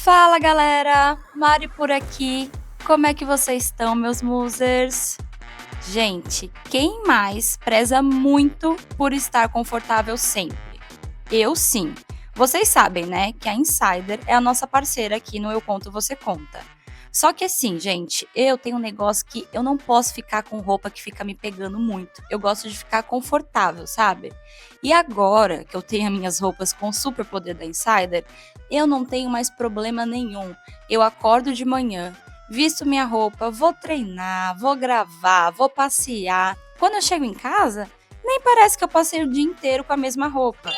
Fala galera, Mari por aqui. Como é que vocês estão, meus musers? Gente, quem mais preza muito por estar confortável sempre? Eu sim. Vocês sabem, né, que a Insider é a nossa parceira aqui no Eu Conto Você Conta. Só que assim, gente, eu tenho um negócio que eu não posso ficar com roupa que fica me pegando muito. Eu gosto de ficar confortável, sabe? E agora que eu tenho as minhas roupas com o superpoder da Insider, eu não tenho mais problema nenhum. Eu acordo de manhã, visto minha roupa, vou treinar, vou gravar, vou passear. Quando eu chego em casa, nem parece que eu passei o dia inteiro com a mesma roupa.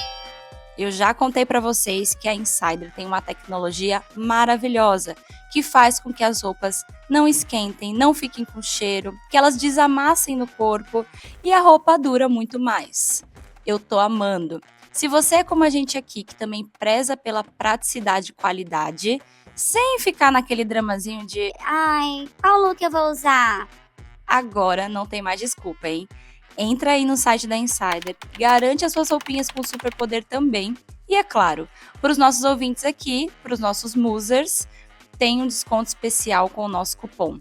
Eu já contei para vocês que a Insider tem uma tecnologia maravilhosa que faz com que as roupas não esquentem, não fiquem com cheiro, que elas desamassem no corpo e a roupa dura muito mais. Eu tô amando. Se você é como a gente aqui, que também preza pela praticidade e qualidade, sem ficar naquele dramazinho de Ai, qual look eu vou usar? agora não tem mais desculpa, hein? Entra aí no site da Insider, garante as suas roupinhas com superpoder também. E é claro, para os nossos ouvintes aqui, para os nossos musers, tem um desconto especial com o nosso cupom.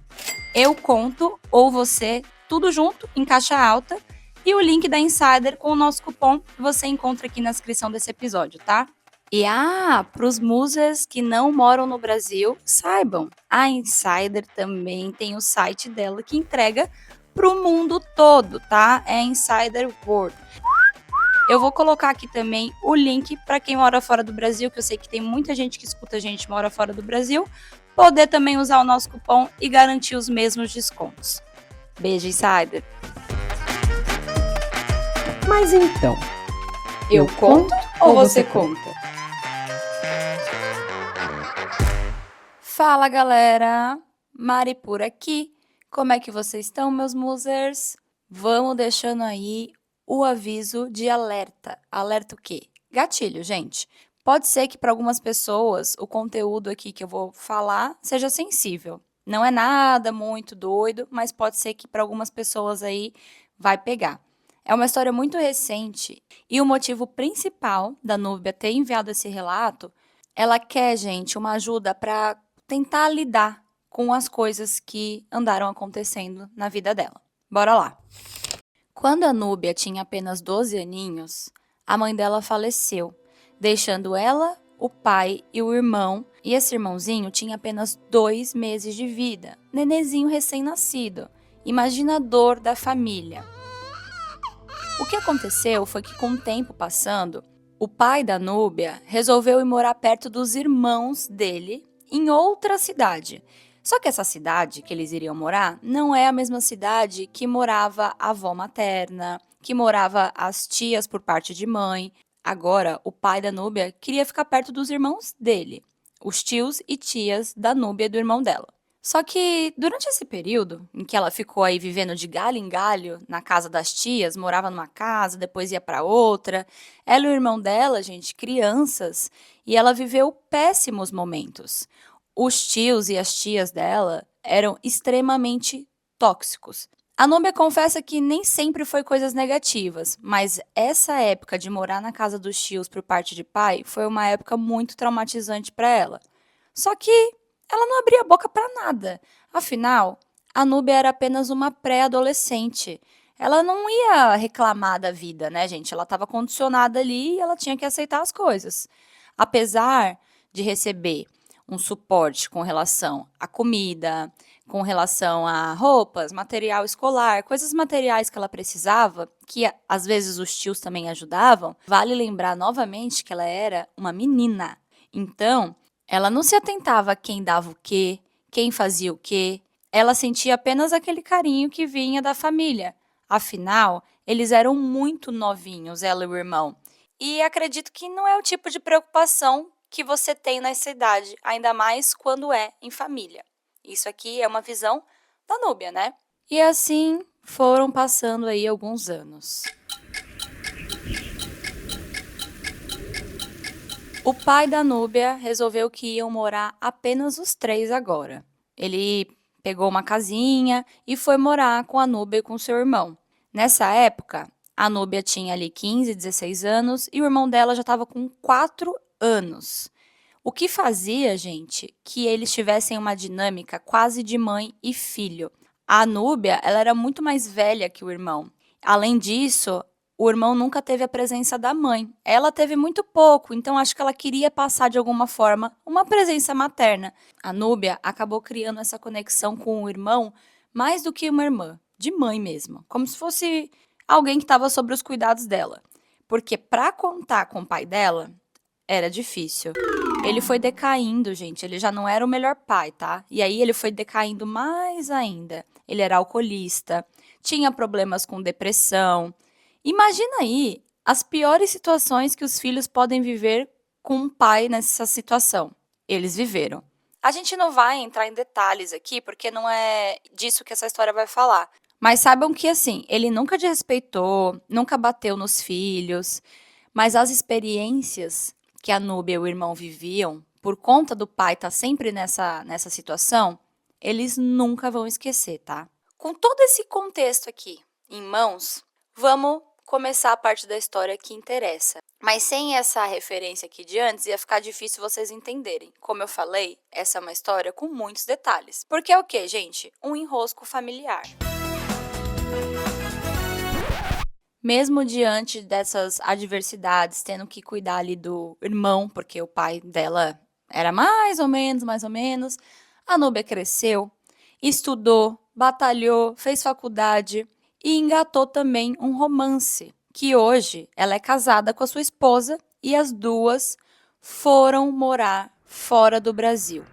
Eu conto ou você, tudo junto, em caixa alta. E o link da Insider com o nosso cupom você encontra aqui na descrição desse episódio, tá? E para os musers que não moram no Brasil, saibam, a Insider também tem o site dela que entrega para o mundo todo, tá? É Insider World. Eu vou colocar aqui também o link para quem mora fora do Brasil, que eu sei que tem muita gente que escuta a gente mora fora do Brasil, poder também usar o nosso cupom e garantir os mesmos descontos. Beijo, Insider. Mas então, Eu conto ou você conta? Fala, galera! Mari por aqui. Como é que vocês estão, meus musers? Vamos deixando aí o aviso de alerta. Alerta o quê? Gatilho, gente. Pode ser que para algumas pessoas o conteúdo aqui que eu vou falar seja sensível. Não é nada muito doido, mas pode ser que para algumas pessoas aí vai pegar. É uma história muito recente e o motivo principal da Núbia ter enviado esse relato, ela quer, gente, uma ajuda para tentar lidar com as coisas que andaram acontecendo na vida dela. Bora lá! Quando a Núbia tinha apenas 12 aninhos, a mãe dela faleceu, deixando ela, o pai e o irmão, e esse irmãozinho tinha apenas 2 meses de vida, nenezinho recém-nascido. Imagina a dor da família. O que aconteceu foi que, com o tempo passando, o pai da Núbia resolveu ir morar perto dos irmãos dele em outra cidade. Só que essa cidade que eles iriam morar não é a mesma cidade que morava a avó materna, que morava as tias por parte de mãe. Agora, o pai da Núbia queria ficar perto dos irmãos dele, os tios e tias da Núbia e do irmão dela. Só que durante esse período, em que ela ficou aí vivendo de galho em galho na casa das tias, morava numa casa, depois ia para outra, ela e o irmão dela, gente, crianças, e ela viveu péssimos momentos. Os tios e as tias dela eram extremamente tóxicos. A Núbia confessa que nem sempre foi coisas negativas, mas essa época de morar na casa dos tios por parte de pai foi uma época muito traumatizante para ela. Só que ela não abria a boca para nada. Afinal, a Núbia era apenas uma pré-adolescente. Ela não ia reclamar da vida, né, gente? Ela estava condicionada ali e ela tinha que aceitar as coisas. Apesar de receber um suporte com relação à comida, com relação a roupas, material escolar, coisas materiais que ela precisava, que às vezes os tios também ajudavam, vale lembrar novamente que ela era uma menina. Então, ela não se atentava a quem dava o quê, quem fazia o quê. Ela sentia apenas aquele carinho que vinha da família. Afinal, eles eram muito novinhos, ela e o irmão. E acredito que não é o tipo de preocupação que você tem nessa idade, ainda mais quando é em família. Isso aqui é uma visão da Núbia, né? E assim foram passando aí alguns anos. O pai da Núbia resolveu que iam morar apenas os 3 agora. Ele pegou uma casinha e foi morar com a Núbia e com seu irmão. Nessa época, a Núbia tinha ali 15, 16 anos e o irmão dela já estava com 4 anos. O que fazia, gente, que eles tivessem uma dinâmica quase de mãe e filho. A Núbia, ela era muito mais velha que o irmão. Além disso, o irmão nunca teve a presença da mãe. Ela teve muito pouco, então acho que ela queria passar de alguma forma uma presença materna. A Núbia acabou criando essa conexão com o irmão mais do que uma irmã, de mãe mesmo, como se fosse alguém que estava sobre os cuidados dela. Porque para contar com o pai dela, era difícil. Ele foi decaindo, gente, ele já não era o melhor pai, tá? E aí ele foi decaindo mais ainda. Ele era alcoolista, tinha problemas com depressão. Imagina aí as piores situações que os filhos podem viver com um pai nessa situação. Eles viveram. A gente não vai entrar em detalhes aqui, porque não é disso que essa história vai falar. Mas saibam que, assim, ele nunca desrespeitou, nunca bateu nos filhos, mas as experiências que a Núbia e o irmão viviam, por conta do pai estar sempre nessa situação, eles nunca vão esquecer, tá? Com todo esse contexto aqui em mãos, vamos começar a parte da história que interessa. Mas sem essa referência aqui de antes, ia ficar difícil vocês entenderem. Como eu falei, essa é uma história com muitos detalhes. Porque é o quê, gente? Um enrosco familiar. Mesmo diante dessas adversidades, tendo que cuidar ali do irmão, porque o pai dela era mais ou menos, a Núbia cresceu, estudou, batalhou, fez faculdade e engatou também um romance, que hoje ela é casada com a sua esposa e as duas foram morar fora do Brasil.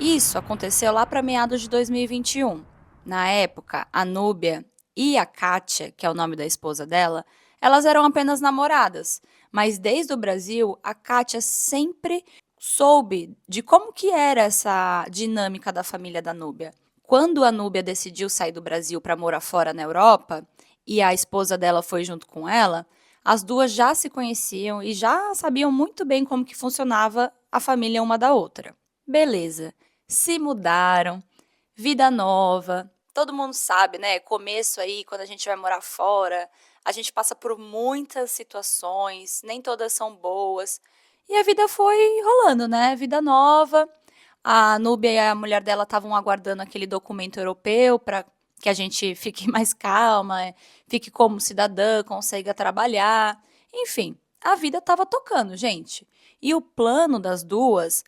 Isso aconteceu lá para meados de 2021. Na época, a Núbia e a Kátia, que é o nome da esposa dela, elas eram apenas namoradas. Mas desde o Brasil, a Kátia sempre soube de como que era essa dinâmica da família da Núbia. Quando a Núbia decidiu sair do Brasil para morar fora na Europa, e a esposa dela foi junto com ela, as duas já se conheciam e já sabiam muito bem como que funcionava a família uma da outra. Beleza, se mudaram, vida nova. Todo mundo sabe, né? Começo aí, quando a gente vai morar fora, a gente passa por muitas situações, nem todas são boas. E a vida foi rolando, né? Vida nova. A Núbia e a mulher dela estavam aguardando aquele documento europeu para que a gente fique mais calma, fique como cidadã, consiga trabalhar. Enfim, a vida estava tocando, gente. E o plano das duas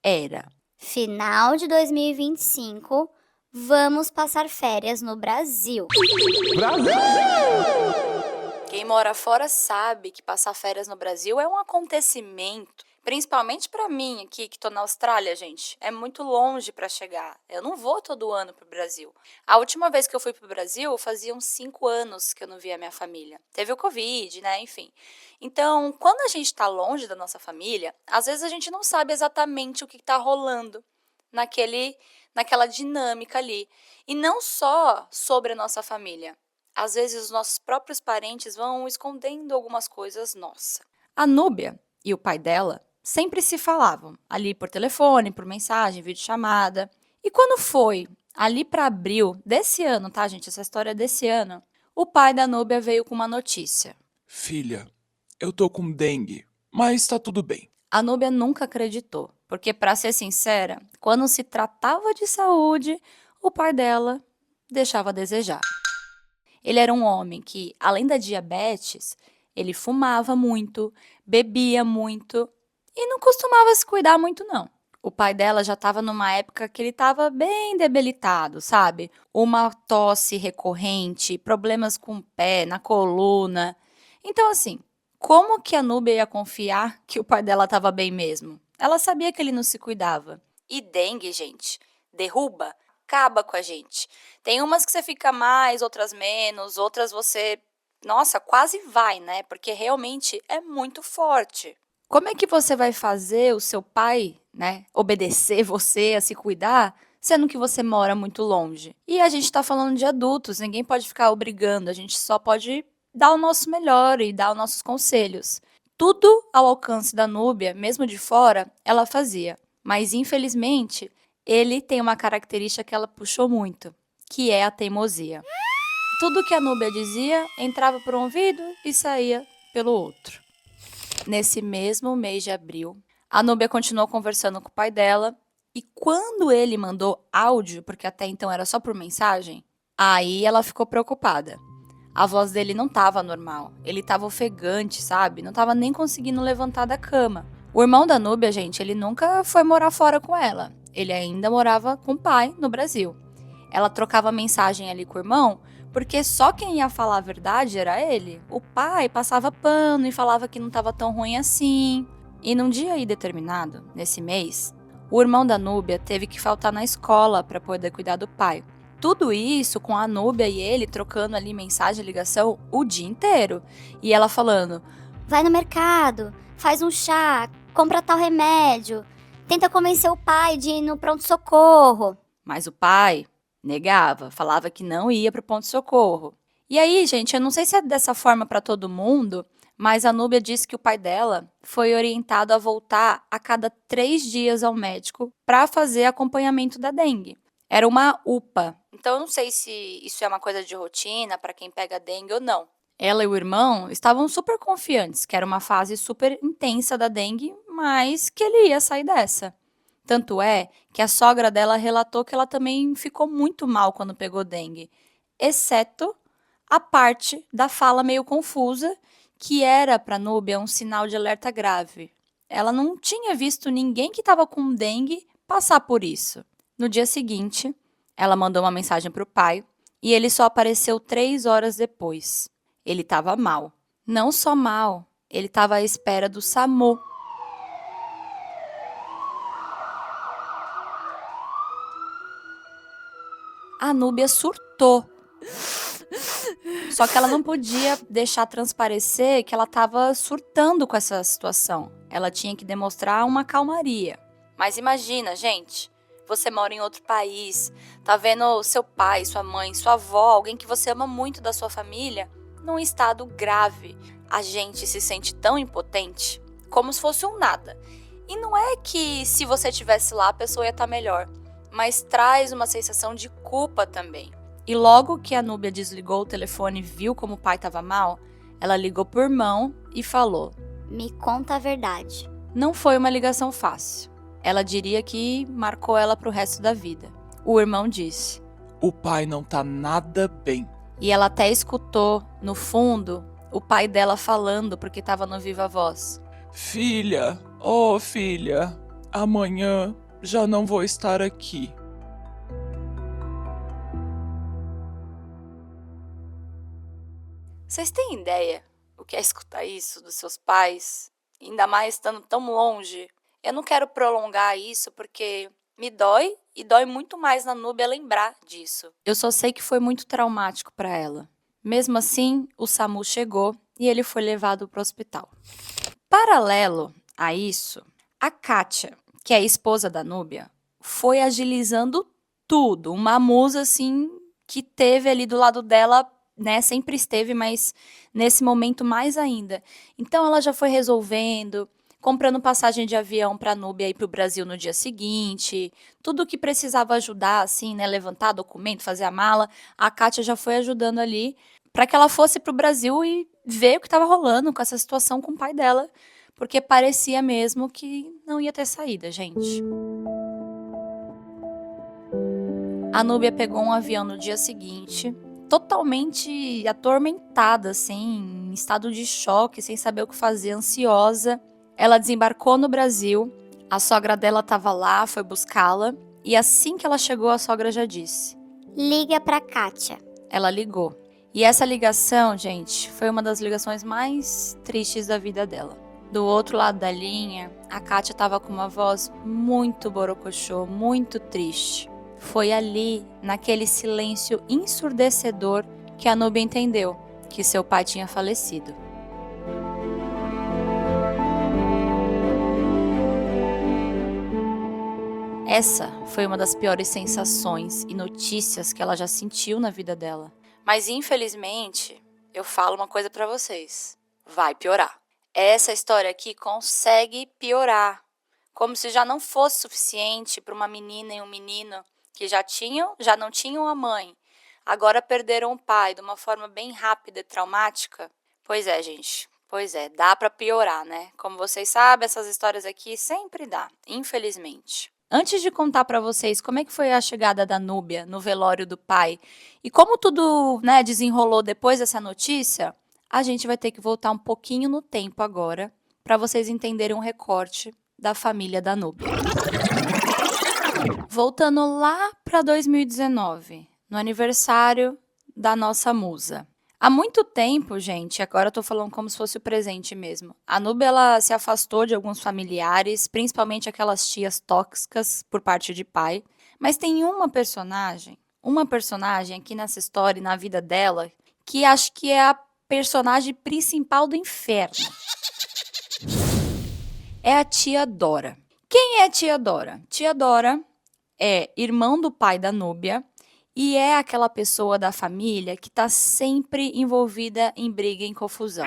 era: Final de 2025, vamos passar férias no Brasil. quem mora fora sabe que passar férias no Brasil é um acontecimento, principalmente para mim aqui que tô na Austrália, gente. É muito longe para chegar. Eu não vou todo ano pro Brasil. A última vez que eu fui pro Brasil, fazia uns 5 anos que eu não via minha família. Teve o Covid, né? Enfim. Então, quando a gente tá longe da nossa família, às vezes a gente não sabe exatamente o que tá rolando naquela dinâmica ali. E não só sobre a nossa família. Às vezes os nossos próprios parentes vão escondendo algumas coisas nossas. A Núbia e o pai dela sempre se falavam, ali por telefone, por mensagem, videochamada. E quando foi ali para abril desse ano, tá, gente? Essa história é desse ano. O pai da Núbia veio com uma notícia. Filha, eu tô com dengue, mas tá tudo bem. A Núbia nunca acreditou, porque, para ser sincera, quando se tratava de saúde, o pai dela deixava a desejar. Ele era um homem que, além da diabetes, ele fumava muito, bebia muito e não costumava se cuidar muito, não. O pai dela já estava numa época que ele estava bem debilitado, sabe? Uma tosse recorrente, problemas com o pé, na coluna. Então, assim, como que a Núbia ia confiar que o pai dela estava bem mesmo? Ela sabia que ele não se cuidava. E dengue, gente, derruba, acaba com a gente. Tem umas que você fica mais, outras menos, outras você, nossa, quase vai, né? Porque realmente é muito forte. Como é que você vai fazer o seu pai, né, obedecer você a se cuidar, sendo que você mora muito longe? E a gente está falando de adultos, ninguém pode ficar obrigando, a gente só pode dar o nosso melhor e dar os nossos conselhos. Tudo ao alcance da Núbia, mesmo de fora, ela fazia. Mas, infelizmente, ele tem uma característica que ela puxou muito, que é a teimosia. Tudo que a Núbia dizia entrava por um ouvido e saía pelo outro. Nesse mesmo mês de abril, a Núbia continuou conversando com o pai dela e quando ele mandou áudio, porque até então era só por mensagem, aí ela ficou preocupada. A voz dele não estava normal, ele estava ofegante, sabe? Não estava nem conseguindo levantar da cama. O irmão da Núbia, gente, ele nunca foi morar fora com ela. Ele ainda morava com o pai no Brasil. Ela trocava mensagem ali com o irmão, porque só quem ia falar a verdade era ele. O pai passava pano e falava que não estava tão ruim assim. E num dia aí determinado, nesse mês, o irmão da Núbia teve que faltar na escola para poder cuidar do pai. Tudo isso com a Núbia e ele trocando ali mensagem, ligação o dia inteiro. E ela falando: Vai no mercado, faz um chá, compra tal remédio, tenta convencer o pai de ir no pronto-socorro. mas o pai negava, falava que não ia para o ponto-socorro. E aí, gente, eu não sei se é dessa forma para todo mundo, mas a Núbia disse que o pai dela foi orientado a voltar a cada 3 dias ao médico para fazer acompanhamento da dengue. Era uma UPA. Então, eu não sei se isso é uma coisa de rotina para quem pega dengue ou não. Ela e o irmão estavam super confiantes que era uma fase super intensa da dengue, mas que ele ia sair dessa. Tanto é que a sogra dela relatou que ela também ficou muito mal quando pegou dengue, exceto a parte da fala meio confusa, que era para Núbia um sinal de alerta grave. Ela não tinha visto ninguém que estava com dengue passar por isso. No dia seguinte, ela mandou uma mensagem para o pai e ele só apareceu 3 horas depois. Ele estava mal. Não só mal, ele estava à espera do SAMU. A Núbia surtou. Só que ela não podia deixar transparecer que ela estava surtando com essa situação. Ela tinha que demonstrar uma calmaria. Mas imagina, gente, você mora em outro país, tá vendo seu pai, sua mãe, sua avó, alguém que você ama muito da sua família, num estado grave. A gente se sente tão impotente, como se fosse um nada. E não é que se você estivesse lá a pessoa ia estar melhor, mas traz uma sensação de culpa também. E logo que a Núbia desligou o telefone e viu como o pai estava mal, ela ligou pro irmão e falou: Me conta a verdade. Não foi uma ligação fácil. Ela diria que marcou ela pro resto da vida. O irmão disse. O pai não tá nada bem. E ela até escutou, no fundo, o pai dela falando porque estava no viva voz. Filha, oh filha, amanhã já não vou estar aqui. Vocês têm ideia o que é escutar isso dos seus pais? Ainda mais estando tão longe. Eu não quero prolongar isso porque me dói e dói muito mais na Núbia lembrar disso. Eu só sei que foi muito traumático para ela. Mesmo assim, o SAMU chegou e ele foi levado para o hospital. Paralelo a isso, a Kátia, que é a esposa da Núbia, foi agilizando tudo. Uma musa, assim, que teve ali do lado dela, né? Sempre esteve, mas nesse momento mais ainda. Então, ela já foi resolvendo, comprando passagem de avião para a Núbia ir para o Brasil no dia seguinte. Tudo que precisava ajudar, assim, né? Levantar documento, fazer a mala. A Kátia já foi ajudando ali para que ela fosse para o Brasil e ver o que estava rolando com essa situação com o pai dela, porque parecia mesmo que não ia ter saída, gente. A Núbia pegou um avião no dia seguinte, totalmente atormentada, assim, em estado de choque, sem saber o que fazer, ansiosa. Ela desembarcou no Brasil, a sogra dela estava lá, foi buscá-la, e assim que ela chegou, a sogra já disse. Liga pra Kátia. Ela ligou. E essa ligação, gente, foi uma das ligações mais tristes da vida dela. Do outro lado da linha, a Kátia estava com uma voz muito borocochô, muito triste. Foi ali, naquele silêncio ensurdecedor, que a Núbia entendeu que seu pai tinha falecido. Essa foi uma das piores sensações e notícias que ela já sentiu na vida dela. Mas infelizmente, eu falo uma coisa pra vocês. Vai piorar. Essa história aqui consegue piorar. Como se já não fosse suficiente para uma menina e um menino que já não tinham a mãe, agora perderam o pai de uma forma bem rápida e traumática. Pois é, gente. Pois é, dá para piorar, né? Como vocês sabem, essas histórias aqui sempre dá, infelizmente. Antes de contar para vocês como é que foi a chegada da Núbia no velório do pai e como tudo, né, desenrolou depois dessa notícia, a gente vai ter que voltar um pouquinho no tempo agora para vocês entenderem um recorte da família da Núbia. Voltando lá para 2019, no aniversário da nossa musa. Há muito tempo, gente, agora eu tô falando como se fosse o presente mesmo. A Núbia, ela se afastou de alguns familiares, principalmente aquelas tias tóxicas por parte de pai. Mas tem uma personagem aqui nessa história e na vida dela, que acho que é a personagem principal do inferno. É a tia Dora. Quem é a tia Dora? Tia Dora é irmão do pai da Núbia e é aquela pessoa da família que está sempre envolvida em briga e em confusão.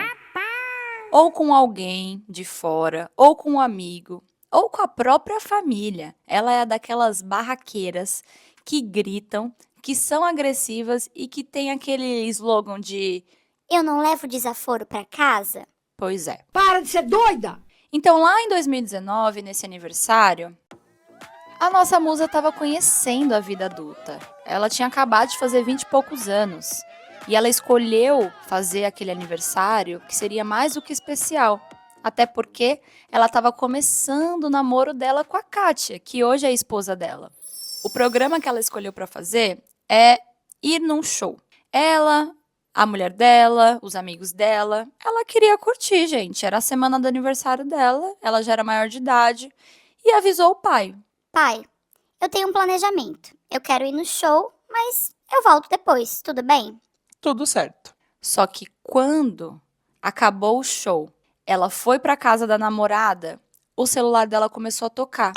Ou com alguém de fora, ou com um amigo, ou com a própria família. Ela é daquelas barraqueiras que gritam, que são agressivas e que tem aquele slogan de Eu não levo desaforo pra casa? pois é. Para de ser doida! Então, lá em 2019, nesse aniversário, a nossa musa estava conhecendo a vida adulta. Ela tinha acabado de fazer 20 e poucos anos. E ela escolheu fazer aquele aniversário que seria mais do que especial. Até porque ela estava começando o namoro dela com a Kátia, que hoje é a esposa dela. O programa que ela escolheu para fazer é ir num show. Ela, a mulher dela, os amigos dela, ela queria curtir, gente. Era a semana do aniversário dela, ela já era maior de idade e avisou o pai. Pai, eu tenho um planejamento. Eu quero ir no show, mas eu volto depois, tudo bem? Tudo certo. Só que quando acabou o show, ela foi para casa da namorada, o celular dela começou a tocar.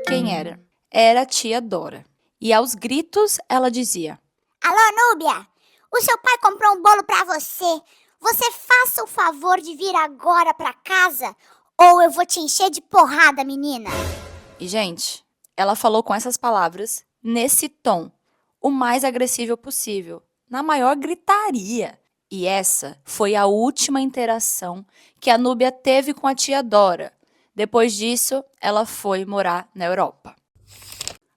Quem era? Era a tia Dora. E aos gritos ela dizia: Alô, Núbia! O seu pai comprou um bolo pra você. Você faça o favor de vir agora pra casa ou eu vou te encher de porrada, menina. E, gente, ela falou com essas palavras, nesse tom, o mais agressivo possível, na maior gritaria. E essa foi a última interação que a Núbia teve com a tia Dora. Depois disso, ela foi morar na Europa.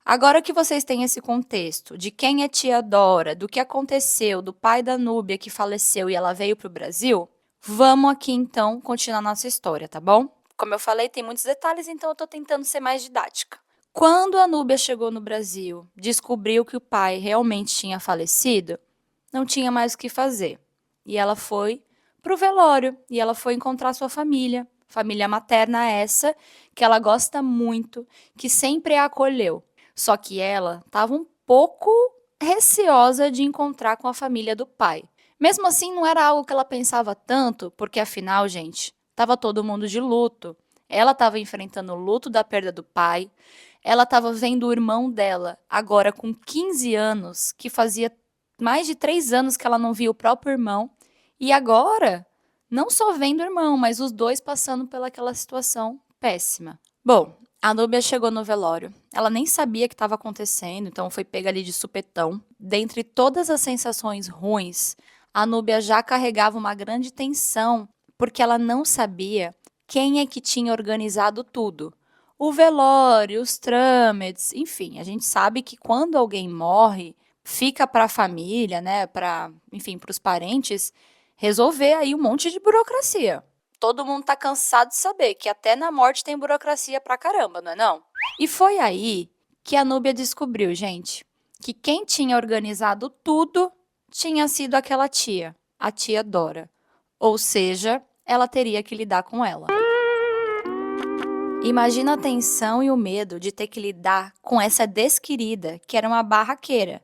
Agora que vocês têm esse contexto de quem é tia Dora, do que aconteceu, do pai da Núbia que faleceu e ela veio para o Brasil, vamos aqui então continuar nossa história, tá bom? Como eu falei, tem muitos detalhes, então eu tô tentando ser mais didática. Quando a Núbia chegou no Brasil, descobriu que o pai realmente tinha falecido, não tinha mais o que fazer. E ela foi pro velório e ela foi encontrar sua família materna essa, que ela gosta muito, que sempre a acolheu. Só que ela estava um pouco receosa de encontrar com a família do pai. Mesmo assim, não era algo que ela pensava tanto, porque afinal, gente, estava todo mundo de luto. Ela estava enfrentando o luto da perda do pai. Ela estava vendo o irmão dela, agora com 15 anos, que fazia mais de 3 anos que ela não via o próprio irmão. E agora, não só vendo o irmão, mas os dois passando pelaquela situação péssima. Bom, a Núbia chegou no velório. Ela nem sabia o que estava acontecendo, então foi pega ali de supetão. Dentre todas as sensações ruins, a Núbia já carregava uma grande tensão, porque ela não sabia quem é que tinha organizado tudo. O velório, os trâmites, enfim, a gente sabe que quando alguém morre, fica para a família, né, para os parentes, resolver aí um monte de burocracia. Todo mundo tá cansado de saber que até na morte tem burocracia pra caramba, não é não? E foi aí que a Núbia descobriu, gente, que quem tinha organizado tudo tinha sido aquela tia, a tia Dora. Ou seja, ela teria que lidar com ela. Imagina a tensão e o medo de ter que lidar com essa desquerida, que era uma barraqueira.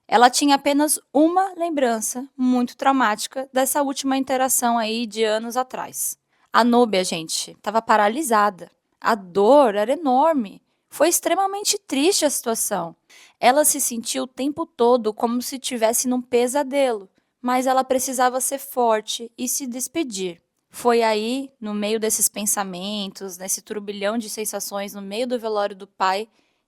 Ela tinha apenas uma lembrança muito traumática dessa última interação aí de anos atrás. A Núbia, gente, estava paralisada. A dor era enorme. Foi extremamente triste a situação. Ela se sentiu o tempo todo como se estivesse num pesadelo, mas ela precisava ser forte e se despedir. Foi aí, no meio desses pensamentos, nesse turbilhão de sensações no meio do velório do pai,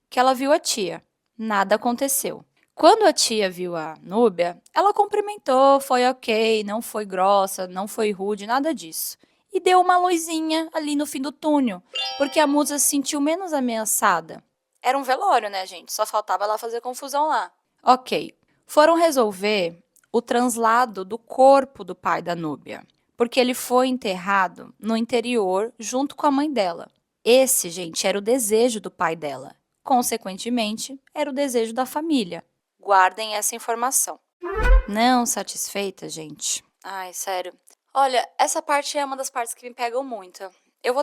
que ela viu a tia. Nada aconteceu. Quando a tia viu a Núbia, ela cumprimentou, foi ok, não foi grossa, não foi rude, nada disso. E deu uma luzinha ali no fim do túnel, porque a musa se sentiu menos ameaçada. Era um velório, né, gente? Só faltava ela fazer confusão lá. Ok, foram resolver o translado do corpo do pai da Núbia, porque ele foi enterrado no interior junto com a mãe dela. Esse, gente, era o desejo do pai dela. Consequentemente, era o desejo da família. Guardem essa informação. Não satisfeita, gente? Ai, sério. Olha, essa parte é uma das partes que me pegam muito. Eu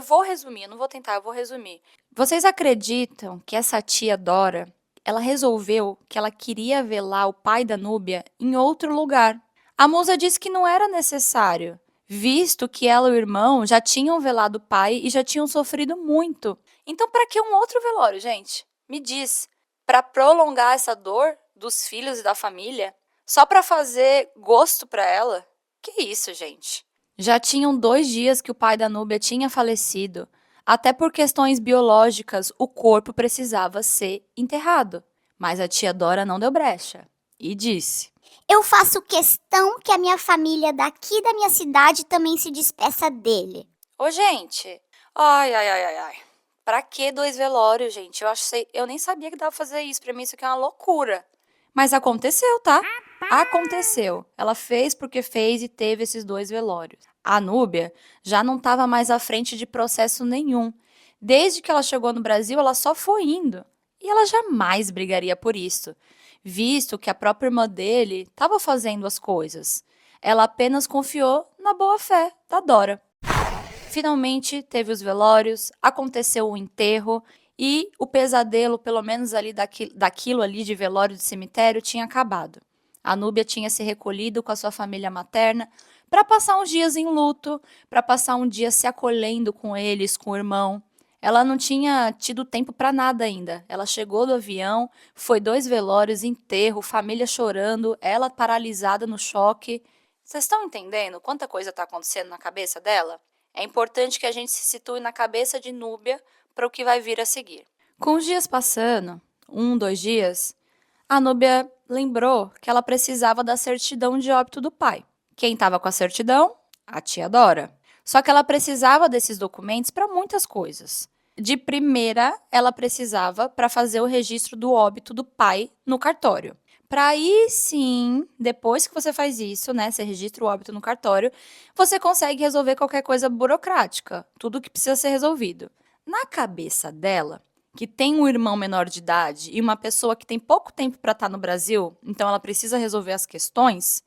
vou resumir, eu não vou tentar, eu vou resumir. Vocês acreditam que essa tia Dora, ela resolveu que ela queria velar o pai da Núbia em outro lugar? A musa disse que não era necessário, visto que ela e o irmão já tinham velado o pai e já tinham sofrido muito. Então, para que um outro velório, gente? Me diz. Para prolongar essa dor dos filhos e da família? Só para fazer gosto para ela? Que isso, gente? Já tinham 2 dias que o pai da Núbia tinha falecido. Até por questões biológicas, o corpo precisava ser enterrado. Mas a tia Dora não deu brecha e disse: Eu faço questão que a minha família daqui da minha cidade também se despeça dele. Ô, gente, ai, ai, ai, ai, ai. Pra que 2 velórios, gente? Eu nem sabia que dava pra fazer isso. Pra mim isso aqui é uma loucura. Mas aconteceu, tá? Aconteceu. Ela fez porque fez e teve esses 2 velórios. A Núbia já não estava mais à frente de processo nenhum. Desde que ela chegou no Brasil, ela só foi indo. E ela jamais brigaria por isso, visto que a própria irmã dele estava fazendo as coisas. Ela apenas confiou na boa-fé da Dora. Finalmente teve os velórios, aconteceu o enterro e o pesadelo, pelo menos ali daquilo ali de velório de cemitério, tinha acabado. A Núbia tinha se recolhido com a sua família materna para passar uns dias em luto, para passar um dia se acolhendo com eles, com o irmão. Ela não tinha tido tempo para nada ainda. Ela chegou do avião, foi 2 velórios, enterro, família chorando, ela paralisada no choque. Vocês estão entendendo quanta coisa está acontecendo na cabeça dela? É importante que a gente se situe na cabeça de Núbia para o que vai vir a seguir. Com os dias passando, 2 dias, a Núbia lembrou que ela precisava da certidão de óbito do pai. Quem estava com a certidão? A tia Dora. Só que ela precisava desses documentos para muitas coisas. De primeira, ela precisava para fazer o registro do óbito do pai no cartório. Para aí sim, depois que você faz isso, né, você registra o óbito no cartório, você consegue resolver qualquer coisa burocrática, tudo que precisa ser resolvido. Na cabeça dela, que tem um irmão menor de idade e uma pessoa que tem pouco tempo para estar no Brasil, então ela precisa resolver as questões,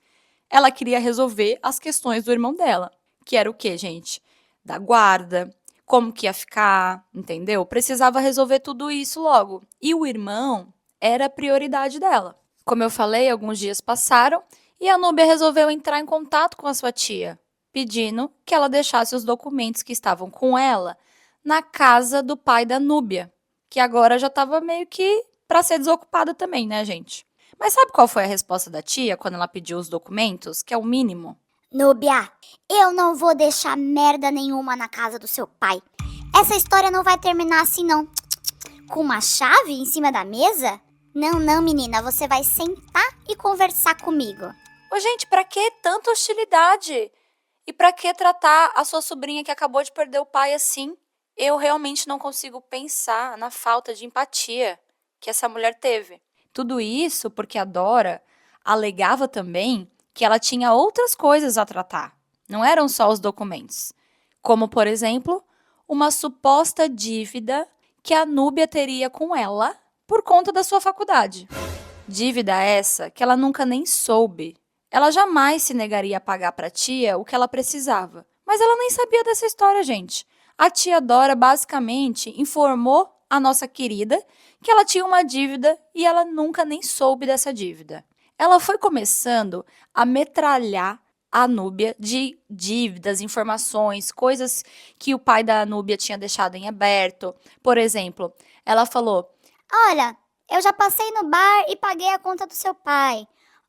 ela queria resolver as questões do irmão dela, que era o quê, gente? Da guarda, como que ia ficar, entendeu? Precisava resolver tudo isso logo. E o irmão era a prioridade dela. Como eu falei, alguns dias passaram e a Núbia resolveu entrar em contato com a sua tia, pedindo que ela deixasse os documentos que estavam com ela na casa do pai da Núbia, que agora já estava meio que para ser desocupada também, né, gente? Mas sabe qual foi a resposta da tia quando ela pediu os documentos, que é o mínimo? Núbia, eu não vou deixar merda nenhuma na casa do seu pai. Essa história não vai terminar assim, não. Com uma chave em cima da mesa? Não, não, menina, você vai sentar e conversar comigo. Ô, gente, pra que tanta hostilidade? E pra que tratar a sua sobrinha que acabou de perder o pai assim? Eu realmente não consigo pensar na falta de empatia que essa mulher teve. Tudo isso porque a Dora alegava também que ela tinha outras coisas a tratar. Não eram só os documentos. Como, por exemplo, uma suposta dívida que a Núbia teria com ela por conta da sua faculdade. Dívida essa que ela nunca nem soube. Ela jamais se negaria a pagar para a tia o que ela precisava. Mas ela nem sabia dessa história, gente. A tia Dora basicamente informou a nossa querida que ela tinha uma dívida e ela nunca nem soube dessa dívida. Ela foi começando a metralhar a Núbia de dívidas, informações, coisas que o pai da Núbia tinha deixado em aberto. Por exemplo, ela falou: Olha, eu já passei no bar e paguei a conta do seu pai.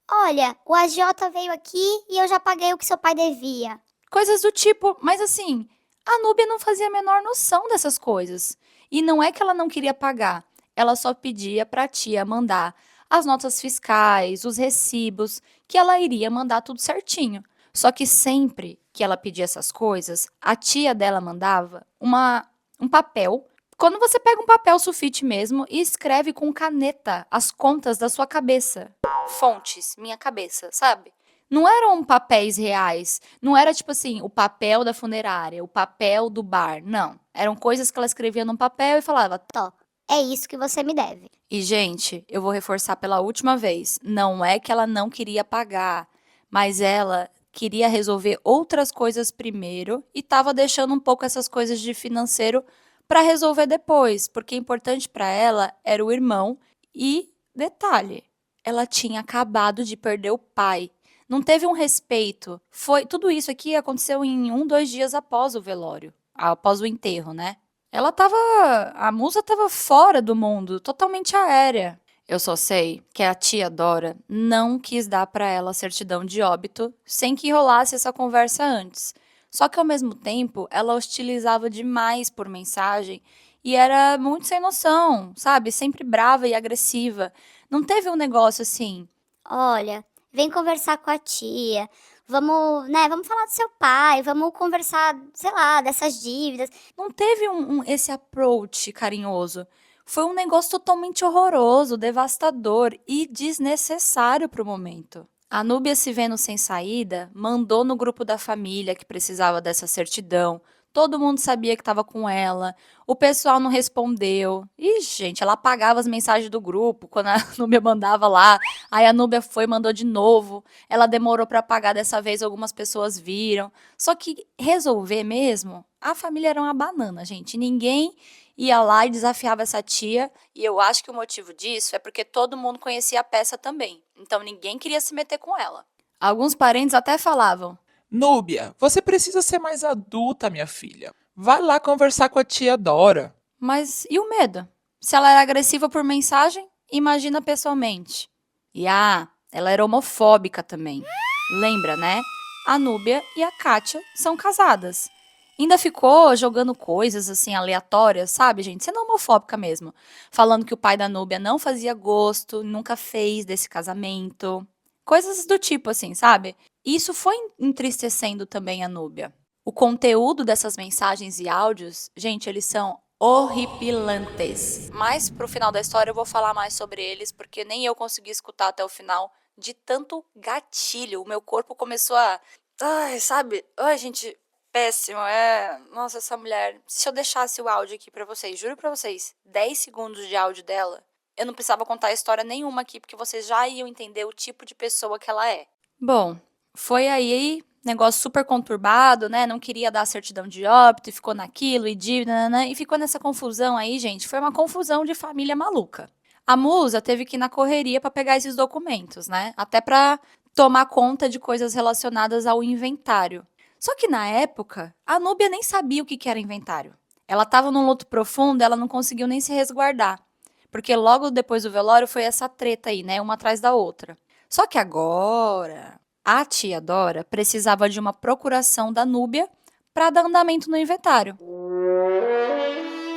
Olha, o agiota veio aqui e eu já paguei o que seu pai devia. coisas do tipo, mas assim, a Núbia não fazia a menor noção dessas coisas. E não é que ela não queria pagar, ela só pedia para a tia mandar as notas fiscais, os recibos, que ela iria mandar tudo certinho. Só que sempre que ela pedia essas coisas, a tia dela mandava um papel. Quando você pega um papel sulfite mesmo e escreve com caneta as contas da sua cabeça. Fontes, minha cabeça, sabe? Não eram papéis reais. Não era tipo assim, o papel da funerária, o papel do bar. Não. Eram coisas que ela escrevia num papel e falava. Tó, é isso que você me deve. E, gente, eu vou reforçar pela última vez. Não é que ela não queria pagar, mas ela queria resolver outras coisas primeiro e estava deixando um pouco essas coisas de financeiro para resolver depois, porque importante para ela era o irmão e, detalhe, ela tinha acabado de perder o pai. Não teve um respeito. Tudo isso aqui aconteceu em 2 dias após o velório, após o enterro, né? A musa tava fora do mundo, totalmente aérea. Eu só sei que a tia Dora não quis dar para ela a certidão de óbito sem que rolasse essa conversa antes. Só que ao mesmo tempo, ela hostilizava demais por mensagem e era muito sem noção, sabe? Sempre brava e agressiva. Não teve um negócio assim. Olha, vem conversar com a tia. Vamos, né? Vamos falar do seu pai. Vamos conversar, sei lá, dessas dívidas. Não teve esse approach carinhoso. Foi um negócio totalmente horroroso, devastador e desnecessário para o momento. A Núbia, se vendo sem saída, mandou no grupo da família que precisava dessa certidão. Todo mundo sabia que estava com ela. O pessoal não respondeu. E, gente, ela apagava as mensagens do grupo quando a Núbia mandava lá. Aí a Núbia foi e mandou de novo. Ela demorou para apagar dessa vez, algumas pessoas viram. Só que resolver mesmo, a família era uma banana, gente. Ninguém ia lá e desafiava essa tia. E eu acho que o motivo disso é porque todo mundo conhecia a peça também. Então ninguém queria se meter com ela. Alguns parentes até falavam: Núbia, você precisa ser mais adulta, minha filha. Vai lá conversar com a tia Dora. mas e o medo? Se ela era agressiva por mensagem, imagina pessoalmente. E ela era homofóbica também. Lembra, né? A Núbia e a Kátia são casadas. Ainda ficou jogando coisas assim aleatórias, sabe, gente? Sendo homofóbica mesmo. Falando que o pai da Núbia não fazia gosto, nunca fez desse casamento. Coisas do tipo assim, sabe? Isso foi entristecendo também a Núbia. O conteúdo dessas mensagens e áudios, gente, eles são horripilantes. Mas pro final da história eu vou falar mais sobre eles, porque nem eu consegui escutar até o final de tanto gatilho. O meu corpo começou a... Ai, sabe? Ai, gente, péssimo. Nossa, essa mulher... Se eu deixasse o áudio aqui pra vocês, juro pra vocês, 10 segundos de áudio dela, eu não precisava contar história nenhuma aqui, porque vocês já iam entender o tipo de pessoa que ela é. Bom, foi aí, negócio super conturbado, né? Não queria dar a certidão de óbito e ficou naquilo e dívida, né? E ficou nessa confusão aí, gente. Foi uma confusão de família maluca. A musa teve que ir na correria para pegar esses documentos, né? Até para tomar conta de coisas relacionadas ao inventário. Só que na época, a Núbia nem sabia o que era inventário. Ela estava num luto profundo, ela não conseguiu nem se resguardar. Porque logo depois do velório foi essa treta aí, né? Uma atrás da outra. Só que agora, a tia Dora precisava de uma procuração da Núbia para dar andamento no inventário.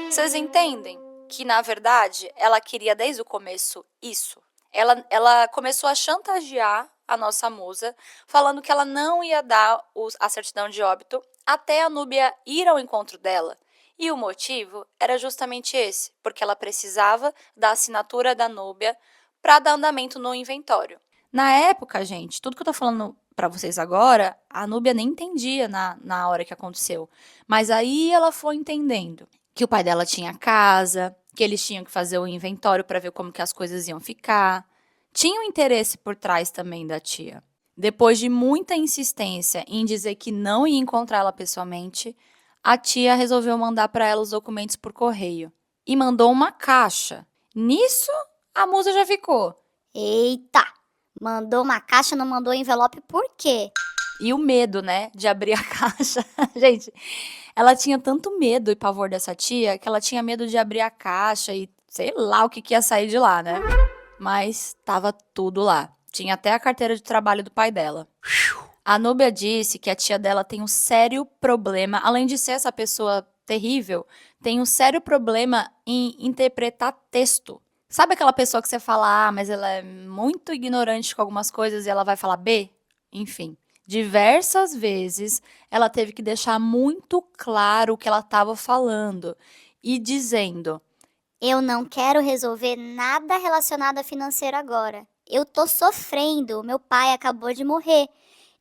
Vocês entendem que, na verdade, ela queria desde o começo isso? Ela começou a chantagear a nossa musa, falando que ela não ia dar a certidão de óbito até a Núbia ir ao encontro dela. E o motivo era justamente esse, porque ela precisava da assinatura da Núbia para dar andamento no inventário. Na época, gente, tudo que eu tô falando para vocês agora, a Núbia nem entendia na hora que aconteceu. Mas aí ela foi entendendo que o pai dela tinha casa, que eles tinham que fazer o inventário para ver como que as coisas iam ficar. Tinha um interesse por trás também da tia. Depois de muita insistência em dizer que não ia encontrar ela pessoalmente, a tia resolveu mandar para ela os documentos por correio. E mandou uma caixa. Nisso, a musa já ficou. Eita! Mandou uma caixa, não mandou envelope, por quê? E o medo, né, de abrir a caixa. Gente, ela tinha tanto medo e pavor dessa tia que ela tinha medo de abrir a caixa e sei lá o que ia sair de lá, né? Mas tava tudo lá. Tinha até a carteira de trabalho do pai dela. A Núbia disse que a tia dela tem um sério problema, além de ser essa pessoa terrível, tem um sério problema em interpretar texto. Sabe aquela pessoa que você fala, mas ela é muito ignorante com algumas coisas e ela vai falar B? Enfim, diversas vezes ela teve que deixar muito claro o que ela estava falando e dizendo: Eu não quero resolver nada relacionado a financeiro agora. Eu tô sofrendo, meu pai acabou de morrer.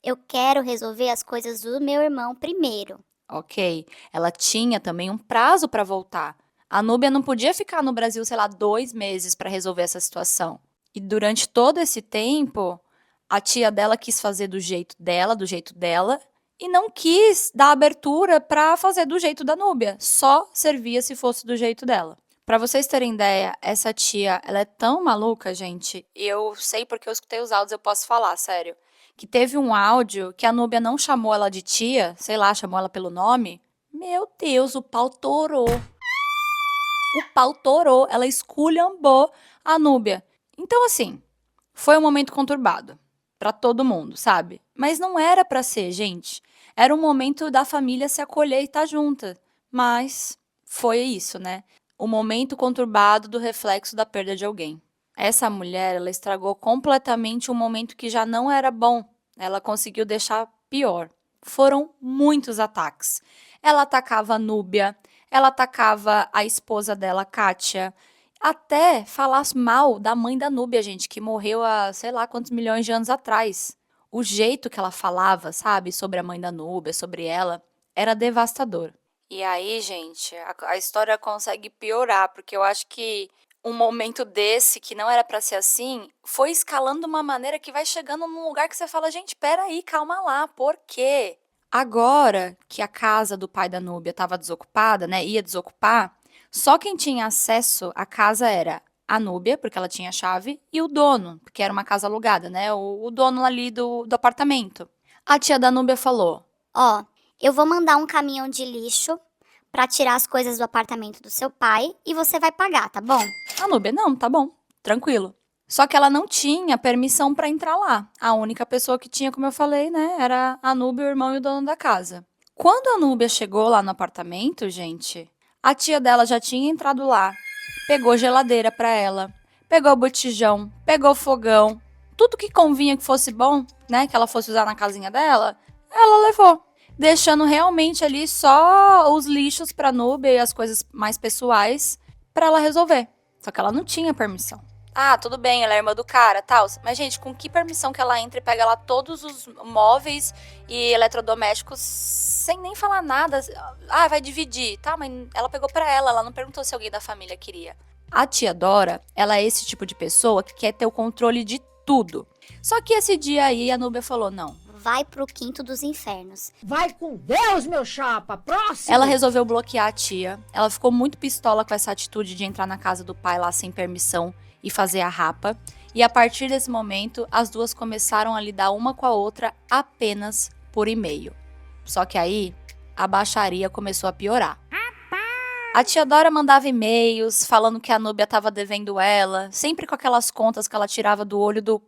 Eu quero resolver as coisas do meu irmão primeiro. ok, ela tinha também um prazo para voltar. A Núbia não podia ficar no Brasil, sei lá, 2 meses para resolver essa situação. E durante todo esse tempo, a tia dela quis fazer do jeito dela, e não quis dar abertura para fazer do jeito da Núbia. Só servia se fosse do jeito dela. Para vocês terem ideia, essa tia, ela é tão maluca, gente. E eu sei porque eu escutei os áudios, eu posso falar, sério. Que teve um áudio que a Núbia não chamou ela de tia, sei lá, chamou ela pelo nome. Meu Deus, o pau torou. O pau torou, ela esculhambou a Núbia. Então, assim, foi um momento conturbado para todo mundo, sabe? Mas não era para ser, gente. Era um momento da família se acolher e estar junta. Mas foi isso, né? O momento conturbado do reflexo da perda de alguém. Essa mulher, ela estragou completamente um momento que já não era bom. Ela conseguiu deixar pior. Foram muitos ataques. Ela atacava a Núbia, ela atacava a esposa dela, Kátia, até falar mal da mãe da Núbia, gente, que morreu há sei lá quantos milhões de anos atrás. O jeito que ela falava, sabe, sobre a mãe da Núbia, sobre ela, era devastador. E aí, gente, a história consegue piorar, porque eu acho que um momento desse, que não era pra ser assim, foi escalando de uma maneira que vai chegando num lugar que você fala, gente, peraí, calma lá, por quê? Agora que a casa do pai da Núbia estava desocupada, né, ia desocupar, só quem tinha acesso à casa era a Núbia, porque ela tinha chave, e o dono, porque era uma casa alugada, né, o dono ali do apartamento. A tia da Núbia falou: Ó, eu vou mandar um caminhão de lixo pra tirar as coisas do apartamento do seu pai e você vai pagar, tá bom? a Núbia, não, tá bom, tranquilo. Só que ela não tinha permissão para entrar lá. A única pessoa que tinha, como eu falei, né, era a Núbia, o irmão e o dono da casa. Quando a Núbia chegou lá no apartamento, gente, a tia dela já tinha entrado lá, pegou geladeira para ela, pegou botijão, pegou fogão, tudo que convinha que fosse bom, né, que ela fosse usar na casinha dela, ela levou, deixando realmente ali só os lixos para Núbia e as coisas mais pessoais para ela resolver. Só que ela não tinha permissão. Ah, tudo bem, ela é irmã do cara, tal. Mas, gente, com que permissão que ela entra e pega lá todos os móveis e eletrodomésticos sem nem falar nada? Ah, vai dividir. Tá, mas ela pegou pra ela não perguntou se alguém da família queria. A tia Dora, ela é esse tipo de pessoa que quer ter o controle de tudo. Só que esse dia aí a Núbia falou, não. Vai pro quinto dos infernos. Vai com Deus, meu chapa. Próximo. Ela resolveu bloquear a tia. Ela ficou muito pistola com essa atitude de entrar na casa do pai lá sem permissão e fazer a rapa. E a partir desse momento, as duas começaram a lidar uma com a outra apenas por e-mail. Só que aí, a baixaria começou a piorar. A tia Dora mandava e-mails falando que a Núbia estava devendo ela, sempre com aquelas contas que ela tirava do olho do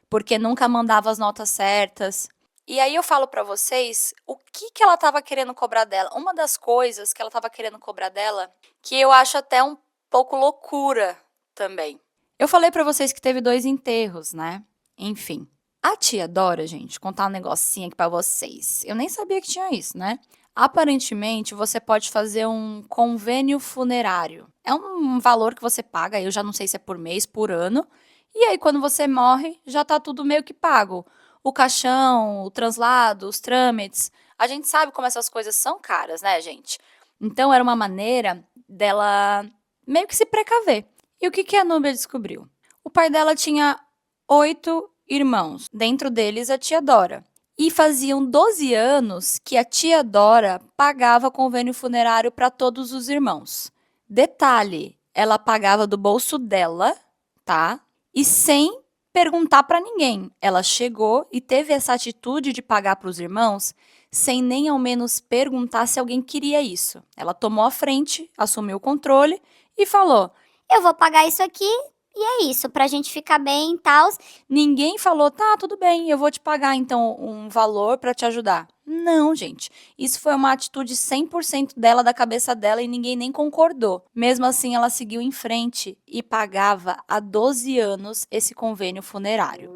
porque nunca mandava as notas certas. E aí eu falo pra vocês o que ela estava querendo cobrar dela. Uma das coisas que ela estava querendo cobrar dela, que eu acho até um pouco loucura também. Eu falei pra vocês que teve 2 enterros, né? Enfim. A tia Dora, gente, contar um negocinho aqui pra vocês. Eu nem sabia que tinha isso, né? Aparentemente, você pode fazer um convênio funerário. É um valor que você paga, eu já não sei se é por mês, por ano. E aí, quando você morre, já tá tudo meio que pago. O caixão, o translado, os trâmites. A gente sabe como essas coisas são caras, né, gente? Então, era uma maneira dela meio que se precaver. E o que a Núbia descobriu? O pai dela tinha 8 irmãos, dentro deles a tia Dora. E faziam 12 anos que a tia Dora pagava convênio funerário para todos os irmãos. Detalhe, ela pagava do bolso dela, tá? E sem perguntar para ninguém. Ela chegou e teve essa atitude de pagar para os irmãos sem nem ao menos perguntar se alguém queria isso. Ela tomou a frente, assumiu o controle e falou: Eu vou pagar isso aqui E é isso, pra gente ficar bem e tal. Ninguém falou, tá, tudo bem, eu vou te pagar então um valor para te ajudar. Não, gente. Isso foi uma atitude 100% dela, da cabeça dela, e ninguém nem concordou. Mesmo assim, ela seguiu em frente e pagava há 12 anos esse convênio funerário.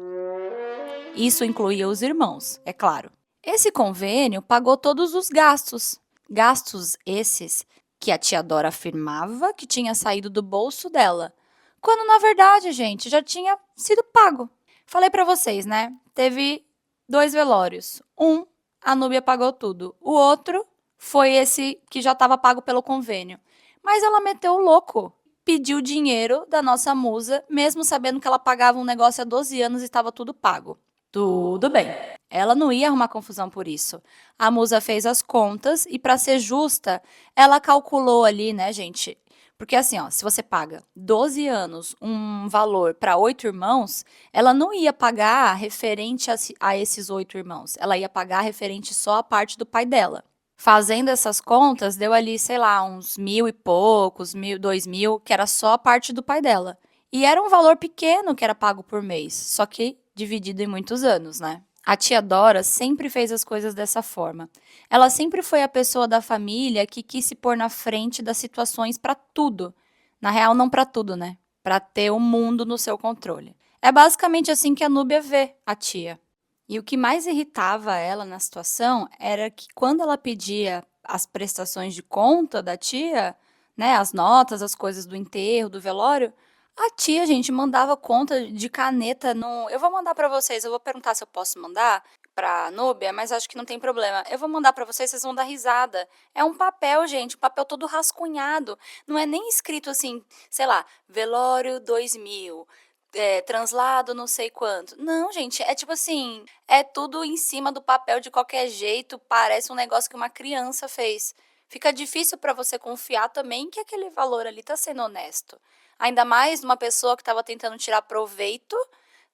Isso incluía os irmãos, é claro. Esse convênio pagou todos os gastos. Gastos esses que a tia Dora afirmava que tinha saído do bolso dela, quando na verdade, gente, já tinha sido pago. Falei pra vocês, né? Teve 2 velórios. A Núbia pagou tudo. O outro foi esse que já estava pago pelo convênio. Mas ela meteu o louco. Pediu dinheiro da nossa musa, mesmo sabendo que ela pagava um negócio há 12 anos e estava tudo pago. Tudo bem. Ela não ia arrumar confusão por isso. A musa fez as contas e, para ser justa, ela calculou ali, né, gente? Porque assim, ó, se você paga 12 anos um valor para 8 irmãos, ela não ia pagar referente a esses 8 irmãos. Ela ia pagar referente só à parte do pai dela. Fazendo essas contas, deu ali, sei lá, uns 1.000 e poucos, 1.000, 2.000, que era só a parte do pai dela. E era um valor pequeno que era pago por mês, só que dividido em muitos anos, né? A tia Dora sempre fez as coisas dessa forma. Ela sempre foi a pessoa da família que quis se pôr na frente das situações para tudo. Na real, não para tudo, né? Para ter o mundo no seu controle. É basicamente assim que a Núbia vê a tia. E o que mais irritava ela na situação era que quando ela pedia as prestações de conta da tia, né, as notas, as coisas do enterro, do velório, a tia, gente, mandava conta de caneta no. Eu vou mandar pra vocês, eu vou perguntar se eu posso mandar pra Núbia, mas acho que não tem problema. Eu vou mandar pra vocês, vocês vão dar risada. É um papel, gente, um papel todo rascunhado. Não é nem escrito assim, sei lá, velório 2000, translado não sei quanto. Não, gente, é tipo assim, é tudo em cima do papel de qualquer jeito, parece um negócio que uma criança fez. Fica difícil pra você confiar também que aquele valor ali tá sendo honesto. Ainda mais numa pessoa que estava tentando tirar proveito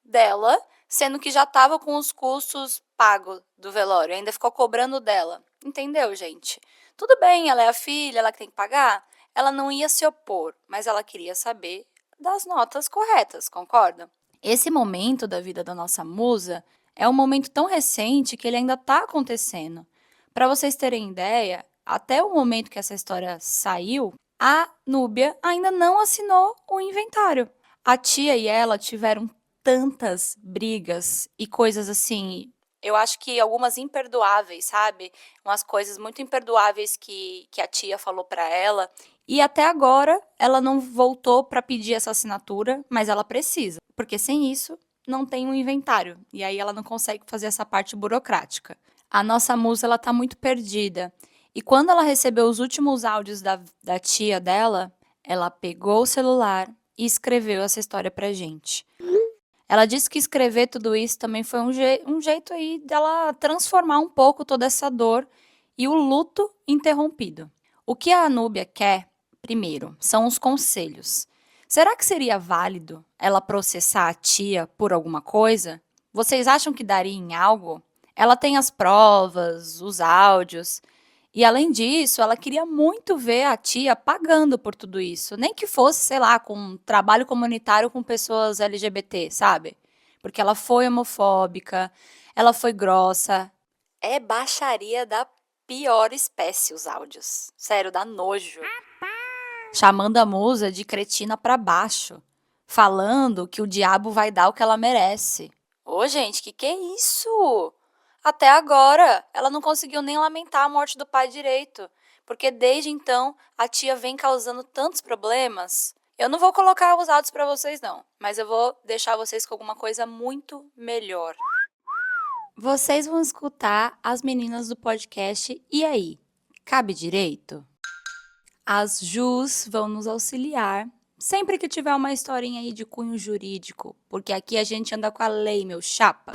dela, sendo que já estava com os custos pagos do velório, ainda ficou cobrando dela. Entendeu, gente? Tudo bem, ela é a filha, ela que tem que pagar. Ela não ia se opor, mas ela queria saber das notas corretas, concorda? Esse momento da vida da nossa musa é um momento tão recente que ele ainda está acontecendo. Para vocês terem ideia, até o momento que essa história saiu, a Núbia ainda não assinou o inventário. A tia e ela tiveram tantas brigas e coisas assim. Eu acho que algumas imperdoáveis, sabe? Umas coisas muito imperdoáveis que a tia falou pra ela. E até agora ela não voltou para pedir essa assinatura, mas ela precisa, porque sem isso não tem um inventário. E aí ela não consegue fazer essa parte burocrática. A nossa musa ela tá muito perdida. E quando ela recebeu os últimos áudios da tia dela, ela pegou o celular e escreveu essa história pra gente. Ela disse que escrever tudo isso também foi um jeito aí dela transformar um pouco toda essa dor e o luto interrompido. O que a Núbia quer, primeiro, são os conselhos. Será que seria válido ela processar a tia por alguma coisa? Vocês acham que daria em algo? Ela tem as provas, os áudios. E além disso, ela queria muito ver a tia pagando por tudo isso. Nem que fosse, sei lá, com um trabalho comunitário com pessoas LGBT, sabe? Porque ela foi homofóbica, ela foi grossa. É baixaria da pior espécie os áudios. Sério, dá nojo. Chamando a musa de cretina pra baixo. Falando que o diabo vai dar o que ela merece. Ô, gente, que é isso? Até agora, ela não conseguiu nem lamentar a morte do pai direito, porque desde então a tia vem causando tantos problemas. Eu não vou colocar os áudios para vocês não, mas eu vou deixar vocês com alguma coisa muito melhor. Vocês vão escutar as meninas do podcast E aí, cabe direito? As Jus vão nos auxiliar sempre que tiver uma historinha aí de cunho jurídico, porque aqui a gente anda com a lei, meu chapa.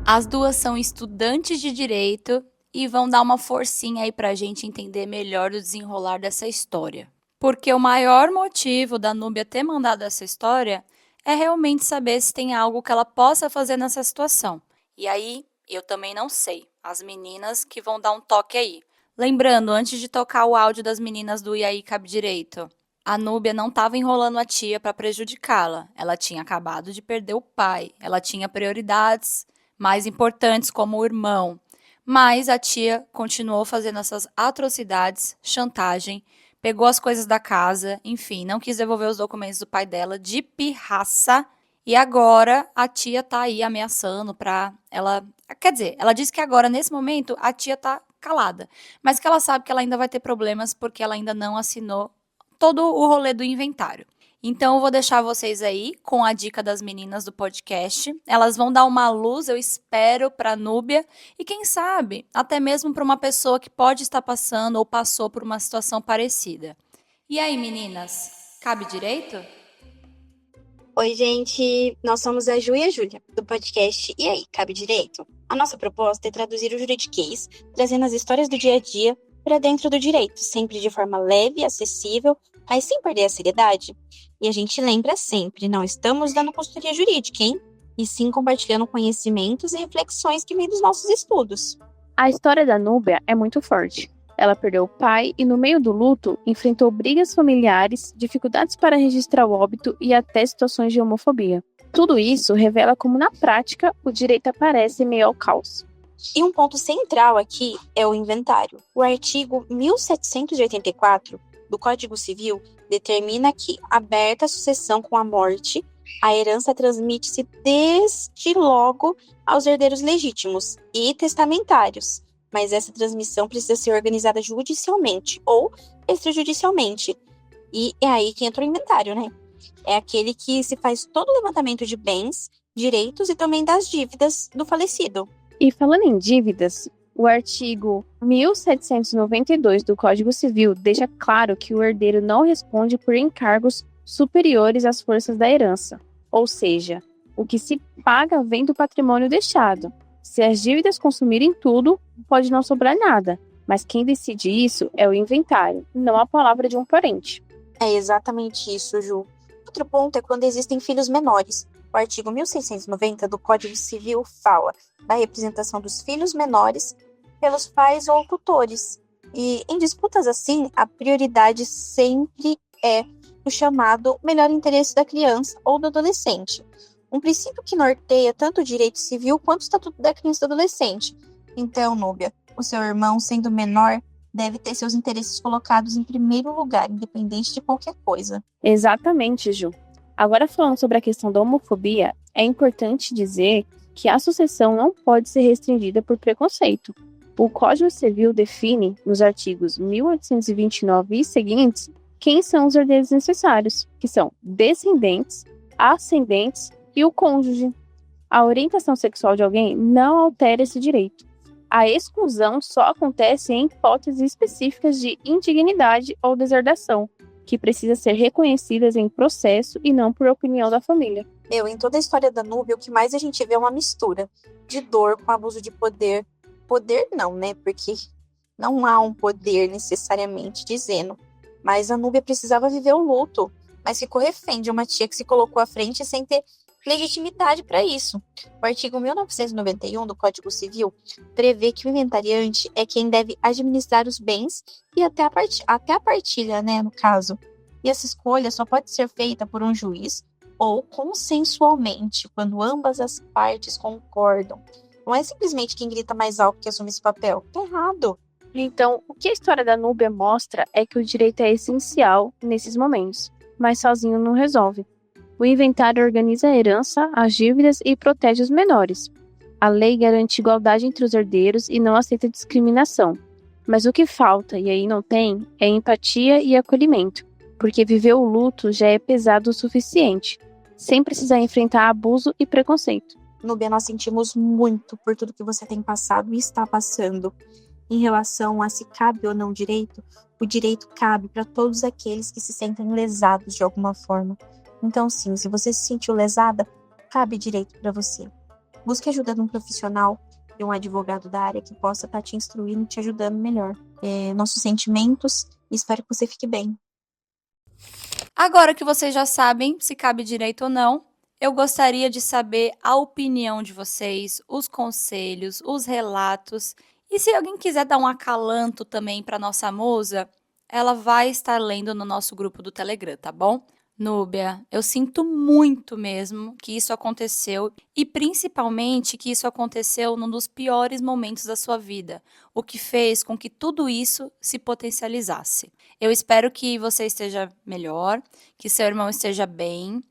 As duas são estudantes de direito e vão dar uma forcinha aí pra gente entender melhor o desenrolar dessa história. Porque o maior motivo da Núbia ter mandado essa história é realmente saber se tem algo que ela possa fazer nessa situação. E aí, eu também não sei. As meninas que vão dar um toque aí. Lembrando, antes de tocar o áudio das meninas do E aí, cabe direito, A Núbia não estava enrolando a tia para prejudicá-la. Ela tinha acabado de perder o pai. Ela tinha prioridades mais importantes, como o irmão. Mas a tia continuou fazendo essas atrocidades, chantagem, pegou as coisas da casa, enfim, não quis devolver os documentos do pai dela de pirraça. E agora a tia tá aí ameaçando pra ela. Quer dizer, ela disse que agora, nesse momento, a tia tá calada. Mas que ela sabe que ela ainda vai ter problemas porque ela ainda não assinou todo o rolê do inventário. Então, eu vou deixar vocês aí com a dica das meninas do podcast. Elas vão dar uma luz, eu espero, para Núbia. E quem sabe, até mesmo para uma pessoa que pode estar passando ou passou por uma situação parecida. E aí, meninas? Cabe direito? Oi, gente. Nós somos a Ju e a Júlia, do podcast E aí, Cabe Direito? A nossa proposta é traduzir o juridiquês, trazendo as histórias do dia a dia para dentro do direito, sempre de forma leve e acessível, mas sem perder a seriedade. E a gente lembra sempre, não estamos dando consultoria jurídica, hein? E sim compartilhando conhecimentos e reflexões que vêm dos nossos estudos. A história da Núbia é muito forte. Ela perdeu o pai e, no meio do luto, enfrentou brigas familiares, dificuldades para registrar o óbito e até situações de homofobia. Tudo isso revela como, na prática, o direito aparece em meio ao caos. E um ponto central aqui é o inventário. O artigo 1784 do Código Civil determina que, aberta a sucessão com a morte, a herança transmite-se desde logo aos herdeiros legítimos e testamentários, mas essa transmissão precisa ser organizada judicialmente ou extrajudicialmente. E é aí que entra o inventário, né? É aquele que se faz todo o levantamento de bens, direitos e também das dívidas do falecido. E falando em dívidas, o artigo 1792 do Código Civil deixa claro que o herdeiro não responde por encargos superiores às forças da herança, ou seja, o que se paga vem do patrimônio deixado. Se as dívidas consumirem tudo, pode não sobrar nada, mas quem decide isso é o inventário, não a palavra de um parente. É exatamente isso, Ju. Outro ponto é quando existem filhos menores. O artigo 1690 do Código Civil fala da representação dos filhos menores pelos pais ou tutores. E em disputas assim, a prioridade sempre é o chamado melhor interesse da criança ou do adolescente. Um princípio que norteia tanto o direito civil quanto o estatuto da criança e do adolescente. Então, Núbia, o seu irmão, sendo menor, deve ter seus interesses colocados em primeiro lugar, independente de qualquer coisa. Exatamente, Ju. Agora, falando sobre a questão da homofobia, é importante dizer que a sucessão não pode ser restringida por preconceito. O Código Civil define, nos artigos 1829 e seguintes, quem são os herdeiros necessários, que são descendentes, ascendentes e o cônjuge. A orientação sexual de alguém não altera esse direito. A exclusão só acontece em hipóteses específicas de indignidade ou deserdação, que precisam ser reconhecidas em processo e não por opinião da família. Em toda a história da Núbia, o que mais a gente vê é uma mistura de dor com abuso de poder. Poder não, né? Porque não há um poder necessariamente dizendo. Mas a Núbia precisava viver o luto, mas ficou refém de uma tia que se colocou à frente sem ter legitimidade para isso. O artigo 1991 do Código Civil prevê que o inventariante é quem deve administrar os bens e até a partilha, né, no caso. E essa escolha só pode ser feita por um juiz ou consensualmente, quando ambas as partes concordam. Não é simplesmente quem grita mais alto que assume esse papel. Tá errado. Então, o que a história da Núbia mostra é que o direito é essencial nesses momentos, mas sozinho não resolve. O inventário organiza a herança, as dívidas e protege os menores. A lei garante igualdade entre os herdeiros e não aceita discriminação. Mas o que falta, e aí não tem, é empatia e acolhimento, porque viver o luto já é pesado o suficiente, sem precisar enfrentar abuso e preconceito. Núbia, nós sentimos muito por tudo que você tem passado e está passando. Em relação a se cabe ou não direito, o direito cabe para todos aqueles que se sentem lesados de alguma forma. Então, sim, se você se sentiu lesada, cabe direito para você. Busque ajuda de um profissional, de um advogado da área que possa estar te instruindo e te ajudando melhor. Nossos sentimentos, e espero que você fique bem. Agora que vocês já sabem se cabe direito ou não, eu gostaria de saber a opinião de vocês, os conselhos, os relatos. E se alguém quiser dar um acalanto também para nossa musa, ela vai estar lendo no nosso grupo do Telegram, tá bom? Núbia, eu sinto muito mesmo que isso aconteceu e principalmente que isso aconteceu num dos piores momentos da sua vida, o que fez com que tudo isso se potencializasse. Eu espero que você esteja melhor, que seu irmão esteja bem,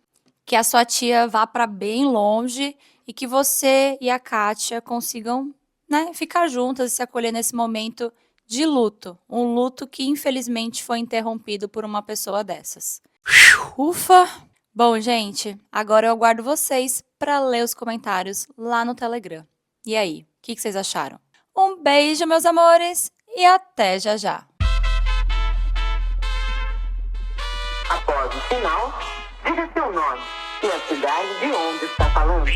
que a sua tia vá para bem longe e que você e a Kátia consigam, né, ficar juntas e se acolher nesse momento de luto, um luto que infelizmente foi interrompido por uma pessoa dessas. Ufa! Bom, gente, agora eu aguardo vocês para ler os comentários lá no Telegram. E aí, o que vocês acharam? Um beijo, meus amores, e até já já! Após o sinal, diga seu nome e a cidade de onde está falando.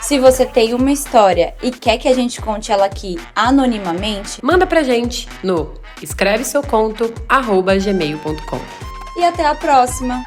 Se você tem uma história e quer que a gente conte ela aqui anonimamente, manda pra gente no escreveseuconto@gmail.com. E até a próxima!